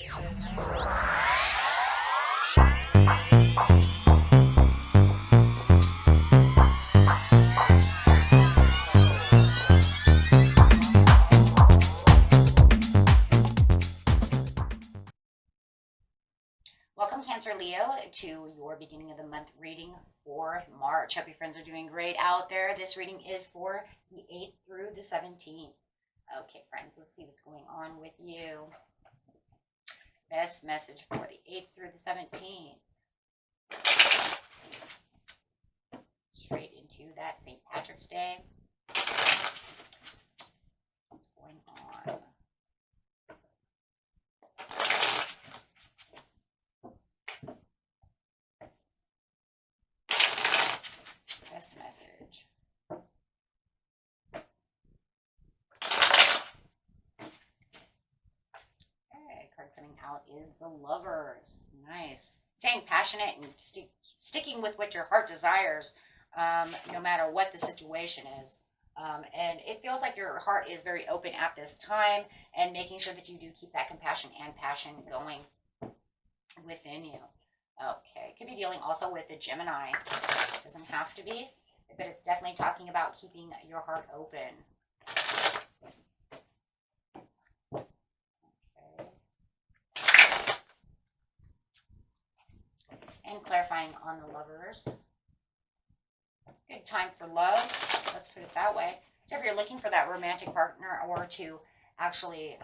Welcome, Cancer Leo, to your beginning of the month reading for March. Hope your friends are doing great out there. This reading is for the 8th through the 17th. Okay, friends, let's see what's going on with you. Best message for the 8th through the 17th. Straight into that St. Patrick's Day. What's going on? Best message. Okay, card coming out is the Lovers. Nice. Staying passionate and sticking with what your heart desires, no matter what the situation is. And it feels like your heart is very open at this time, and making sure that you do keep that compassion and passion going within you. Okay, could be dealing also with a Gemini. Doesn't have to be, but it's definitely talking about keeping your heart open. Okay. And clarifying on the Lovers. Good time for love. Let's put it that way. So if you're looking for that romantic partner, or to actually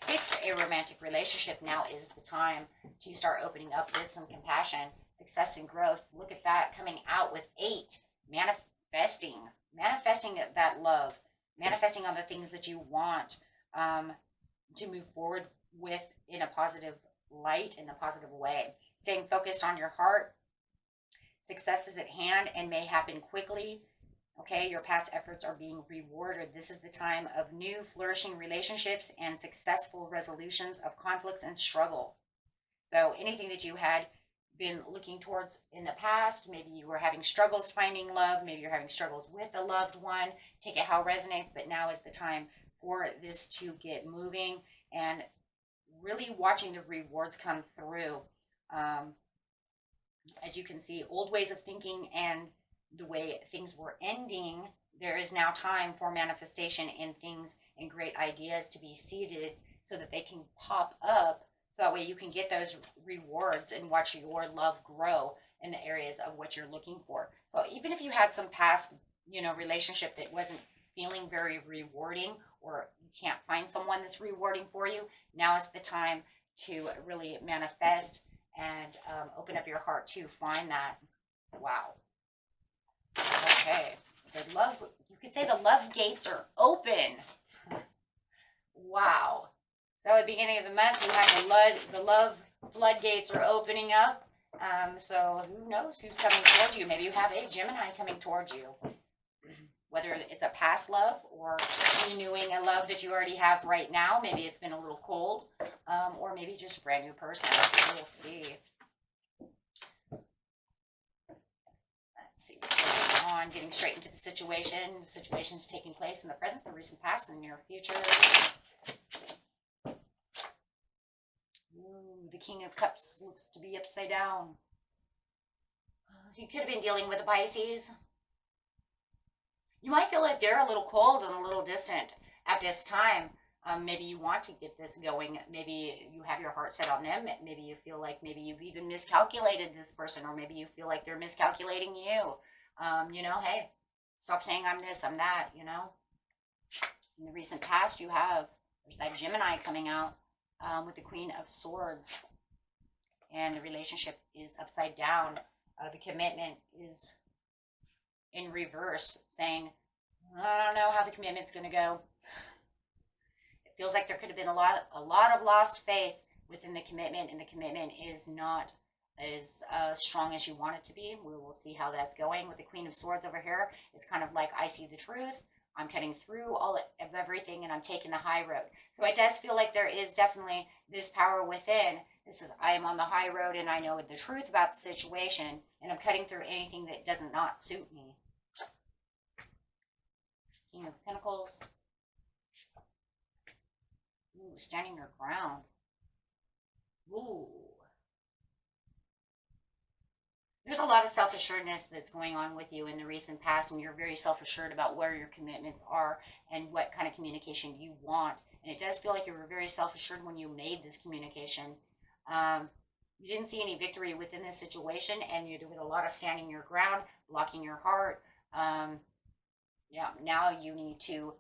fix a romantic relationship, now is the time to start opening up with some compassion, success, and growth. Look at that coming out with 8. Manifesting that love, manifesting on the things that you want to move forward with in a positive light, in a positive way. Staying focused on your heart. Success is at hand and may happen quickly. Okay, your past efforts are being rewarded. This is the time of new flourishing relationships and successful resolutions of conflicts and struggle. So anything that you had been looking towards in the past, maybe you were having struggles finding love, maybe you're having struggles with a loved one, take it how it resonates, but now is the time for this to get moving and really watching the rewards come through. As you can see, old ways of thinking and the way things were ending, there is now time for manifestation in things and great ideas to be seeded so that they can pop up. So that way you can get those rewards and watch your love grow in the areas of what you're looking for. So even if you had some past, relationship that wasn't feeling very rewarding, or you can't find someone that's rewarding for you, now is the time to really manifest and open up your heart to find that. Wow. Okay, the love, you could say the love gates are open. Wow. So at the beginning of the month, you have the love floodgates are opening up. So who knows who's coming towards you? Maybe you have a Gemini coming towards you. Whether it's a past love or renewing a love that you already have right now. Maybe it's been a little cold, or maybe just a brand new person. We'll see. See what's going on, getting straight into the situation. The situation's taking place in the present, the recent past, and the near future. Ooh, the King of Cups looks to be upside down. So you could have been dealing with a Pisces. You might feel like they're a little cold and a little distant at this time. Maybe you want to get this going. Maybe you have your heart set on them. Maybe you feel like maybe you've even miscalculated this person, or maybe you feel like they're miscalculating you. Hey, stop saying I'm this, I'm that, In the recent past, there's that Gemini coming out with the Queen of Swords. And the relationship is upside down. The commitment is in reverse, saying, I don't know how the commitment's going to go. Feels like there could have been a lot of lost faith within the commitment, and the commitment is not as strong as you want it to be. We will see how that's going. With the Queen of Swords over here, it's kind of like, I see the truth. I'm cutting through all of everything, and I'm taking the high road. So it does feel like there is definitely this power within. This is, I am on the high road, and I know the truth about the situation, and I'm cutting through anything that does not suit me. King of Pentacles. Ooh, standing your ground. Ooh. There's a lot of self-assuredness that's going on with you in the recent past, and you're very self-assured about where your commitments are and what kind of communication you want. And it does feel like you were very self-assured when you made this communication. You didn't see any victory within this situation, and you did a lot of standing your ground, blocking your heart. Yeah, now you need to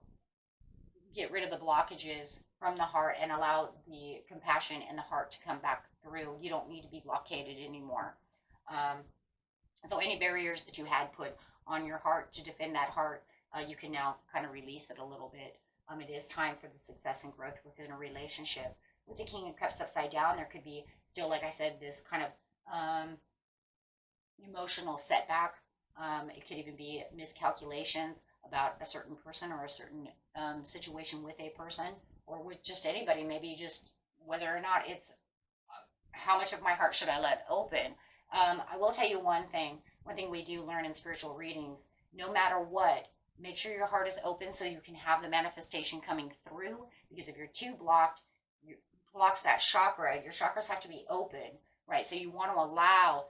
get rid of the blockages from the heart and allow the compassion and the heart to come back through. You don't need to be blockaded anymore. Um, so any barriers that you had put on your heart to defend that heart, you can now kind of release it a little bit. It is time for the success and growth within a relationship. With the King of Cups upside down, there could be still, like I said, this kind of emotional setback. It could even be miscalculations about a certain person or a certain situation with a person or with just anybody. Maybe just whether or not it's how much of my heart should I let open. I will tell you one thing. One thing we do learn in spiritual readings, no matter what, make sure your heart is open so you can have the manifestation coming through. Because if you're too blocked, you blocks that chakra. Your chakras have to be open, right? So you want to allow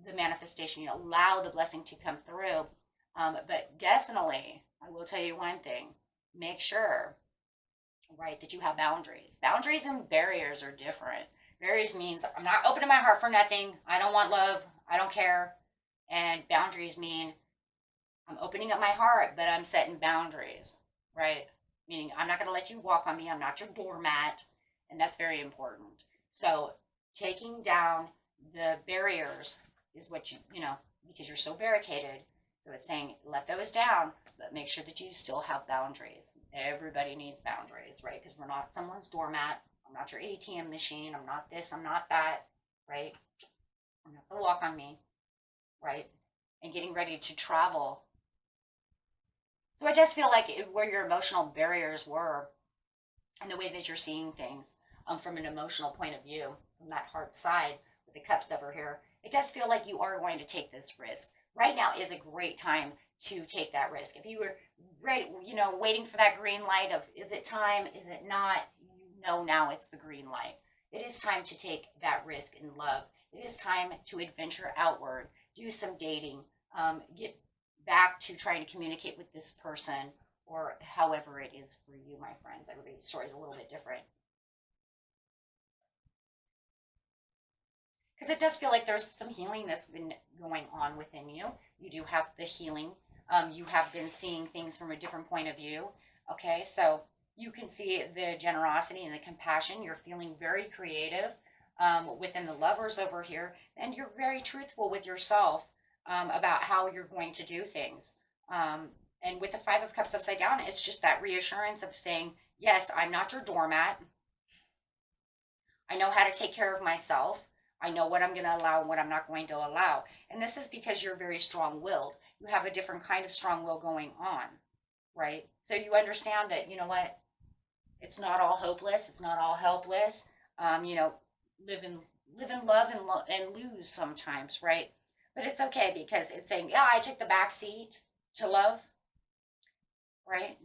the manifestation, you allow the blessing to come through. But definitely, I will tell you one thing, make sure, right, that you have boundaries. Boundaries and barriers are different. Barriers means I'm not opening my heart for nothing. I don't want love. I don't care. And boundaries mean I'm opening up my heart, but I'm setting boundaries, right? Meaning I'm not going to let you walk on me. I'm not your doormat. And that's very important. So taking down the barriers is what you know, because you're so barricaded. So it's saying let those down, but make sure that you still have boundaries. Everybody needs boundaries, right? Because we're not someone's doormat. I'm not your ATM machine. I'm not this. I'm not that, right? I'm not going to walk on me, right? And getting ready to travel. So I just feel like where your emotional barriers were and the way that you're seeing things from an emotional point of view, from that heart side with the cups over here, it does feel like you are going to take this risk. Right now is a great time to take that risk. If you were ready, waiting for that green light of, is it time? Is it not? You know now it's the green light. It is time to take that risk in love. It is time to adventure outward, do some dating, get back to trying to communicate with this person or however it is for you, my friends. Everybody's story is a little bit different. Because it does feel like there's some healing that's been going on within you. You do have the healing. You have been seeing things from a different point of view. Okay, so you can see the generosity and the compassion. You're feeling very creative within the lovers over here. And you're very truthful with yourself about how you're going to do things. And with the Five of Cups upside down, it's just that reassurance of saying, yes, I'm not your doormat. I know how to take care of myself. I know what I'm going to allow and what I'm not going to allow. And this is because you're very strong-willed. You have a different kind of strong will going on, right? So you understand that, you know what? It's not all hopeless. It's not all helpless. Live in love and lose sometimes, right? But it's okay because it's saying, yeah, I took the back seat to love, right?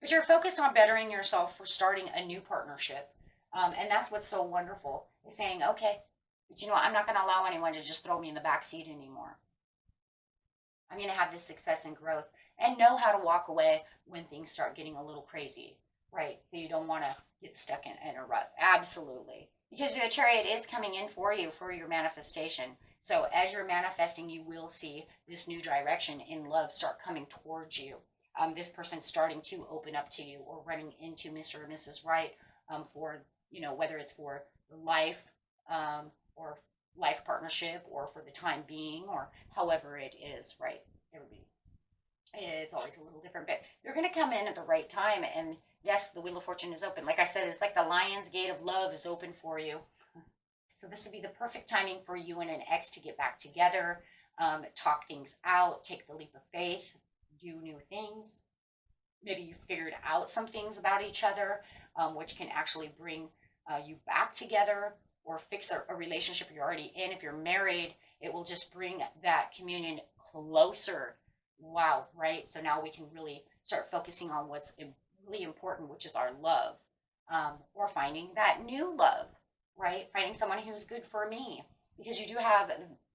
But you're focused on bettering yourself for starting a new partnership. And that's what's so wonderful is saying, okay, but I'm not going to allow anyone to just throw me in the back seat anymore. I'm going to have this success and growth and know how to walk away when things start getting a little crazy, right? So you don't want to get stuck in a rut. Absolutely. Because the Chariot is coming in for you for your manifestation. So as you're manifesting, you will see this new direction in love start coming towards you. This person starting to open up to you or running into Mr. or Mrs. Right for, whether it's for life or life partnership or for the time being or however it is, right? Everybody, it's always a little different, but they're going to come in at the right time. And yes, the Wheel of Fortune is open. Like I said, it's like the Lion's Gate of Love is open for you. So this would be the perfect timing for you and an ex to get back together, talk things out, take the leap of faith, do new things. Maybe you figured out some things about each other, which can actually bring you back together or fix a relationship you're already in. If you're married, it will just bring that communion closer. Wow, right? So now we can really start focusing on what's really important, which is our love, or finding that new love. right? Finding someone who's good for me, because you do have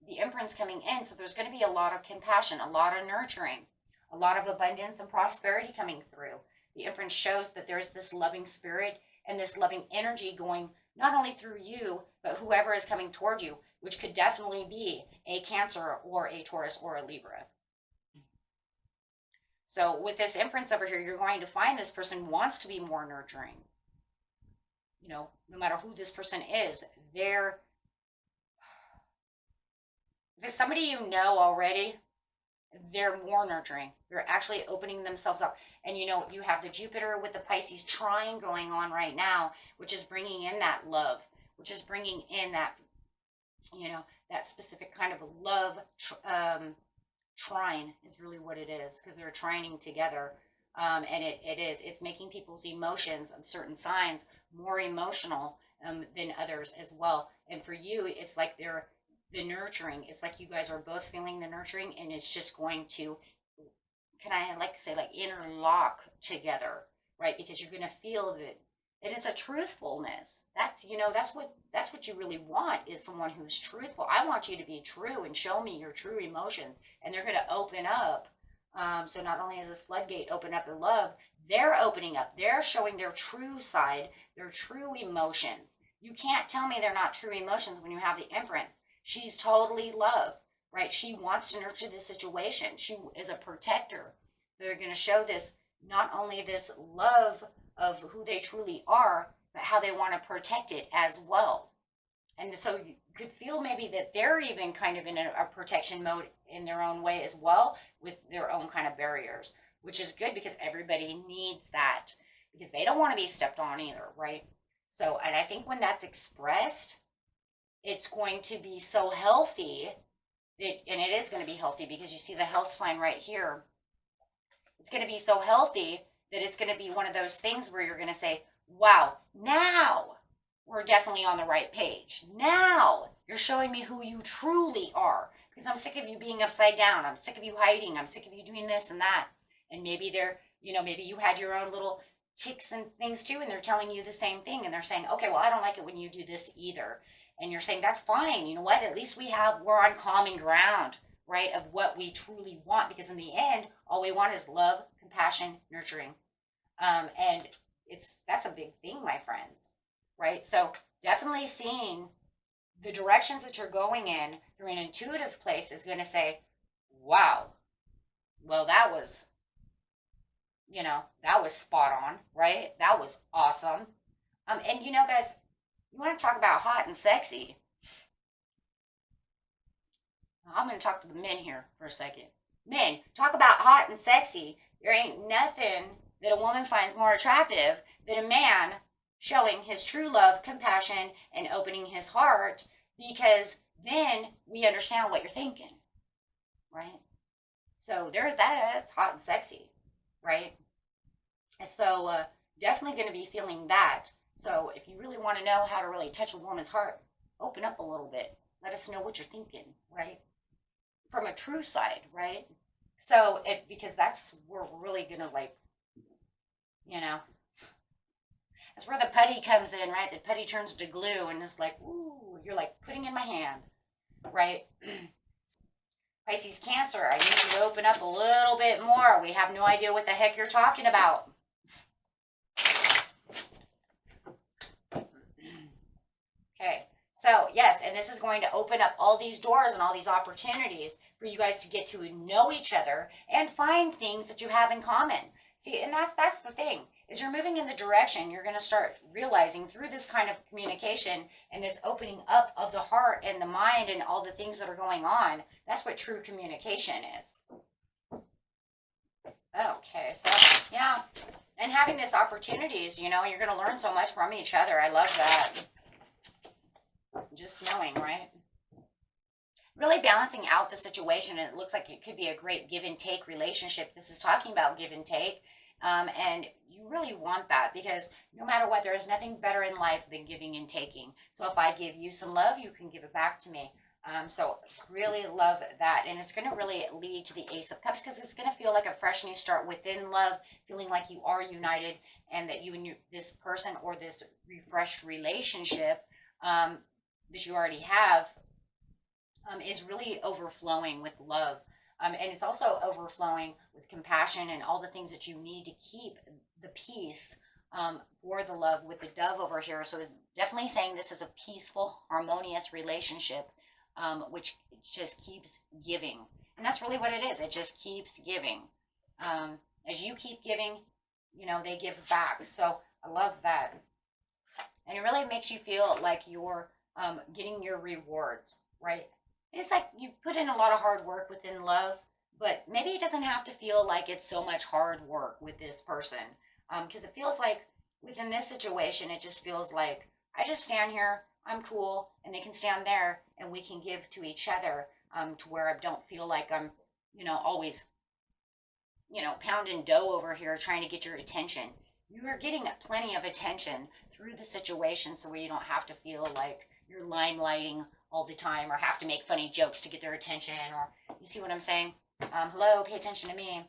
the imprints coming in. So there's going to be a lot of compassion, a lot of nurturing, a lot of abundance and prosperity coming through. The imprint shows that there's this loving spirit and this loving energy going not only through you, but whoever is coming toward you, which could definitely be a Cancer or a Taurus or a Libra. So with this imprints over here, you're going to find this person wants to be more nurturing. You know, no matter who this person is, if it's somebody you know already, they're more nurturing. They're actually opening themselves up. And you know, you have the Jupiter with the Pisces trine going on right now, which is bringing in that love, which is bringing in that, you know, that specific kind of love. Trine is really what it is, because they're trining together. And it's making people's emotions of certain signs more emotional than others as well. And for you, it's like they're the nurturing. It's like you guys are both feeling the nurturing, and it's just going to, can I like say, like interlock together, right? Because you're going to feel that, and it's a truthfulness. That's, you know, that's what you really want, is someone who's truthful. I want you to be true and show me your true emotions, and they're going to open up. So not only is this floodgate open up in love, they're opening up. They're showing their true side, their true emotions. You can't tell me they're not true emotions when you have the imprints. She's totally love, right? She wants to nurture the situation. She is a protector. They're going to show this, not only this love of who they truly are, but how they want to protect it as well. And so you could feel maybe that they're even kind of in a protection mode in their own way as well, with their own kind of barriers, which is good, because everybody needs that, because they don't want to be stepped on either, right? So, and I think when that's expressed, it's going to be so healthy, and it is going to be healthy, because you see the health sign right here. It's going to be so healthy that it's going to be one of those things where you're going to say, wow, now we're definitely on the right page. Now you're showing me who you truly are, because I'm sick of you being upside down. I'm sick of you hiding. I'm sick of you doing this and that. And maybe they're, you know, maybe you had your own little tics and things too, and they're telling you the same thing, and they're saying, okay, well, I don't like it when you do this either. And you're saying, that's fine. You know what? At least we're on common ground, right, of what we truly want, because in the end, all we want is love, compassion, nurturing. And that's a big thing, my friends, right? So definitely seeing the directions that you're going in through an intuitive place is going to say, wow, well, that was, you know, that was spot on, right? That was awesome. And you know, guys, you want to talk about hot and sexy? I'm going to talk to the men here for a second. Men, talk about hot and sexy. There ain't nothing that a woman finds more attractive than a man showing his true love, compassion, and opening his heart, because then we understand what you're thinking, right? So there's that. That's hot and sexy, right? So definitely going to be feeling that. So if you really want to know how to really touch a woman's heart, open up a little bit. Let us know what you're thinking, right? From a true side, right? So because that's where we're really going to, like, you know, that's where the putty comes in, right? The putty turns to glue, and it's like, ooh, you're like putting in my hand, right? Pisces, Cancer, I need you to open up a little bit more. We have no idea what the heck you're talking about. Okay, so yes, and this is going to open up all these doors and all these opportunities for you guys to get to know each other and find things that you have in common. See, and that's the thing, is you're moving in the direction, you're going to start realizing through this kind of communication and this opening up of the heart and the mind and all the things that are going on. That's what true communication is. Okay, so yeah, and having this opportunities, you know, you're going to learn so much from each other. I love that. Just knowing, right? Really balancing out the situation, and it looks like it could be a great give and take relationship. This is talking about give and take, and you really want that, because no matter what, there is nothing better in life than giving and taking. So if I give you some love, you can give it back to me. So really love that, and it's going to really lead to the Ace of Cups, because it's going to feel like a fresh new start within love, feeling like you are united, and that you and this person or this refreshed relationship that you already have is really overflowing with love. And it's also overflowing with compassion and all the things that you need to keep the peace for the love with the dove over here. So it's definitely saying this is a peaceful, harmonious relationship, which just keeps giving. And that's really what it is. It just keeps giving. As you keep giving, they give back. So I love that. And it really makes you feel like you're getting your rewards, right? It's like you've put in a lot of hard work within love, but maybe it doesn't have to feel like it's so much hard work with this person. Because it feels like within this situation, it just feels like I just stand here, I'm cool, and they can stand there, and we can give to each other to where I don't feel like I'm, always, pounding dough over here trying to get your attention. You are getting plenty of attention through the situation, so where you don't have to feel like you're limelighting all the time or have to make funny jokes to get their attention, or you see what I'm saying? Hello, pay attention to me.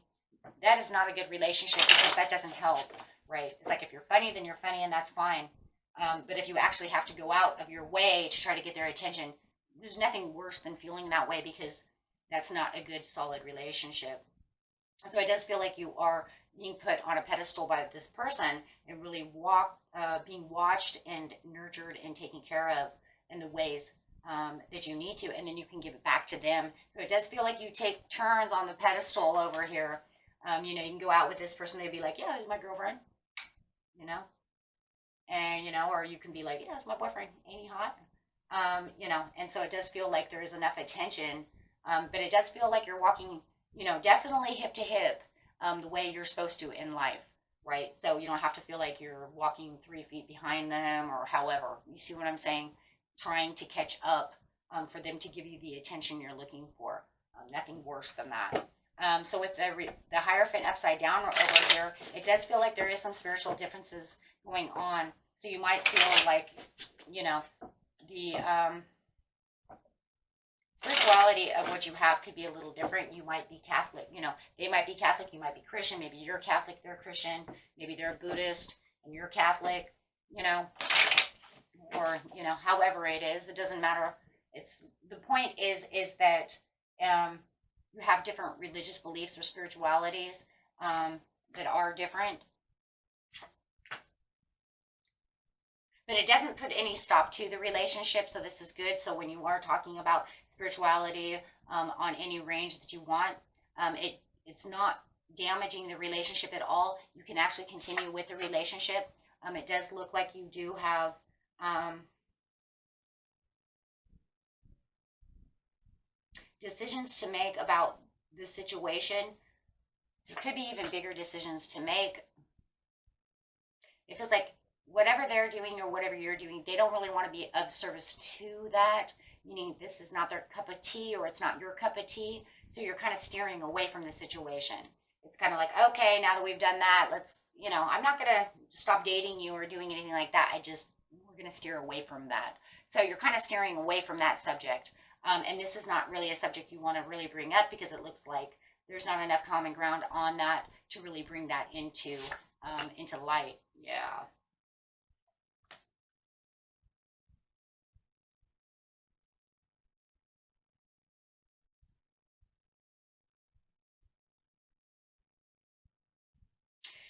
That is not a good relationship because that doesn't help, right? It's like if you're funny, then you're funny and that's fine. But if you actually have to go out of your way to try to get their attention, there's nothing worse than feeling that way because that's not a good, solid relationship. So it does feel like you are being put on a pedestal by this person and really being watched and nurtured and taken care of in the ways that you need to, and then you can give it back to them. So it does feel like you take turns on the pedestal over here. You can go out with this person, they'd be like, yeah, he's my girlfriend, and, or you can be like, yeah, it's my boyfriend, ain't he hot? And so it does feel like there is enough attention, but it does feel like you're walking, definitely hip to hip, the way you're supposed to in life, right? So you don't have to feel like you're walking 3 feet behind them or however, you see what I'm saying? Trying to catch up for them to give you the attention you're looking for. Nothing worse than that. So with the Hierophant upside down over here, it does feel like there is some spiritual differences going on. So you might feel like, the spirituality of what you have could be a little different. You might be Catholic, they might be Catholic, you might be Christian, maybe you're Catholic, they're Christian, maybe they're Buddhist and you're Catholic, or, however it is, it doesn't matter. The point is that you have different religious beliefs or spiritualities that are different. But it doesn't put any stop to the relationship, so this is good. So when you are talking about spirituality on any range that you want, it's not damaging the relationship at all. You can actually continue with the relationship. It does look like you do have decisions to make about the situation. There could be even bigger decisions to make. It feels like whatever they're doing or whatever you're doing, they don't really want to be of service to that, meaning this is not their cup of tea or it's not your cup of tea. So you're kind of steering away from the situation. It's kind of like, okay, now that we've done that, let's, I'm not going to stop dating you or doing anything like that. We're going to steer away from that. So you're kind of steering away from that subject. And this is not really a subject you want to really bring up because it looks like there's not enough common ground on that to really bring that into light. Yeah.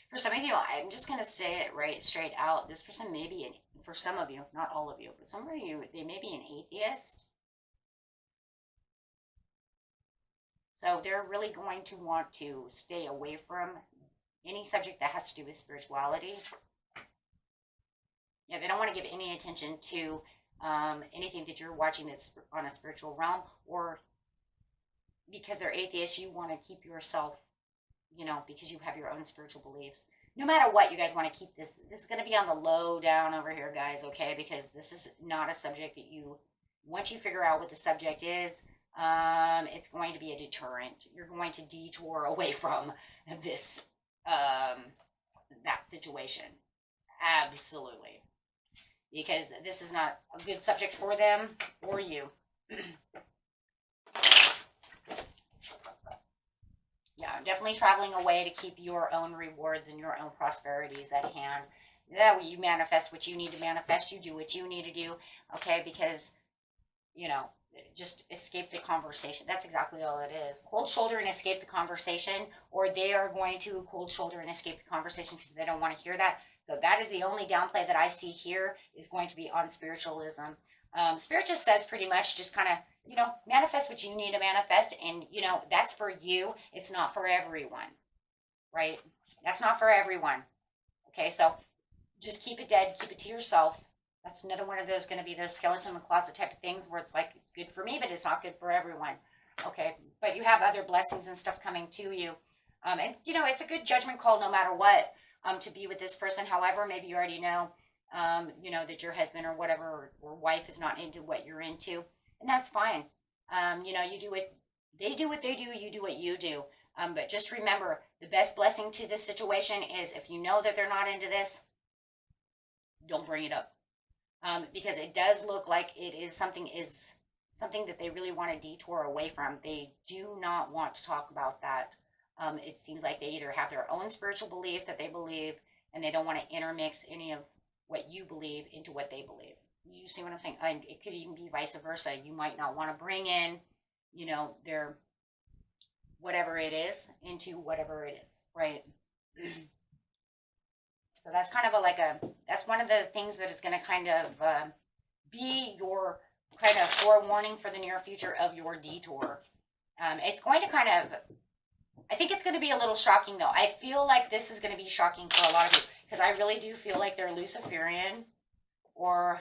For some of you, I'm just going to say it right straight out. This person may be, for some of you, not all of you, but some of you, they may be an atheist. So they're really going to want to stay away from any subject that has to do with spirituality. Yeah, they don't want to give any attention to anything that you're watching that's on a spiritual realm, or because they're atheists, you want to keep yourself, because you have your own spiritual beliefs. No matter what, you guys want to keep this. This is going to be on the low down over here, guys, okay? Because this is not a subject that once you figure out what the subject is, it's going to be a deterrent. You're going to detour away from this, that situation. Absolutely. Because this is not a good subject for them or you. Yeah, definitely traveling away to keep your own rewards and your own prosperities at hand. that way you manifest what you need to manifest. You do what you need to do, okay? Because, you know, just escape the conversation. That's exactly all it is. Cold shoulder and escape the conversation, or they are going to cold shoulder and escape the conversation because they don't want to hear that. So that is the only downplay that I see here is going to be on spiritualism. Spirit just says pretty much just kind of, you know, manifest what you need to manifest. And, you know, that's for you. It's not for everyone, right? That's not for everyone. Okay, so just keep it dead. Keep it to yourself. That's another one of those going to be those skeleton in the closet type of things where it's like, it's good for me, but it's not good for everyone. Okay, but you have other blessings and stuff coming to you. And, you know, it's a good judgment call no matter what, to be with this person. However, maybe you already know, you know, that your husband or whatever, or wife is not into what you're into. And that's fine. You know, you do what they do, you do what you do. But just remember, the best blessing to this situation is if you know that they're not into this, don't bring it up. Because it does look like it is something that they really want to detour away from. They do not want to talk about that. It seems like they either have their own spiritual belief that they believe, and they don't want to intermix any of what you believe into what they believe. You see what I'm saying? And it could even be vice versa. You might not want to bring in, you know, their whatever it is into whatever it is, right? So that's kind of that's one of the things that is going to kind of be your kind of forewarning for the near future of your detour. It's going to kind of, I think it's going to be a little shocking though. I feel like this is going to be shocking for a lot of you because I really do feel like they're Luciferian or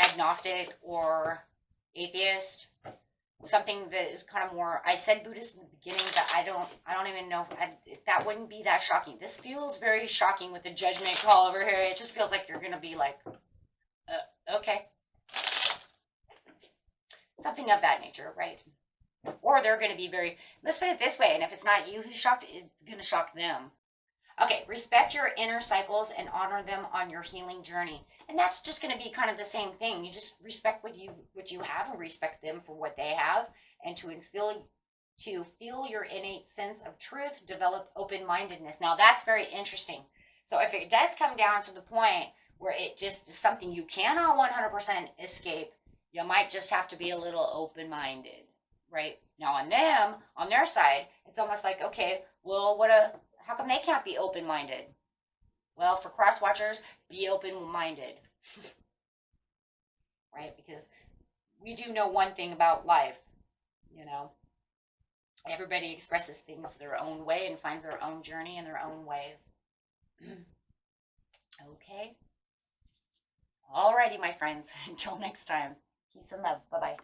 agnostic or atheist. Something that is kind of more, I said Buddhist in the beginning, but I don't even know if that wouldn't be that shocking. This feels very shocking with the judgment call over here. It just feels like you're going to be like, okay. Something of that nature, right? Or they're going to be very, let's put it this way, and if it's not you who's shocked, it's going to shock them. Okay, respect your inner cycles and honor them on your healing journey. And that's just going to be kind of the same thing. You just respect what you have and respect them for what they have. And to feel your innate sense of truth, develop open-mindedness. Now, that's very interesting. So if it does come down to the point where it just is something you cannot 100% escape, you might just have to be a little open-minded, right? Now, on their side, it's almost like, okay, well, how come they can't be open-minded? Well, for cross-watchers, be open-minded. Right? Because we do know one thing about life, you know. Everybody expresses things their own way and finds their own journey in their own ways. Okay. Alrighty, my friends. Until next time. Peace and love. Bye-bye.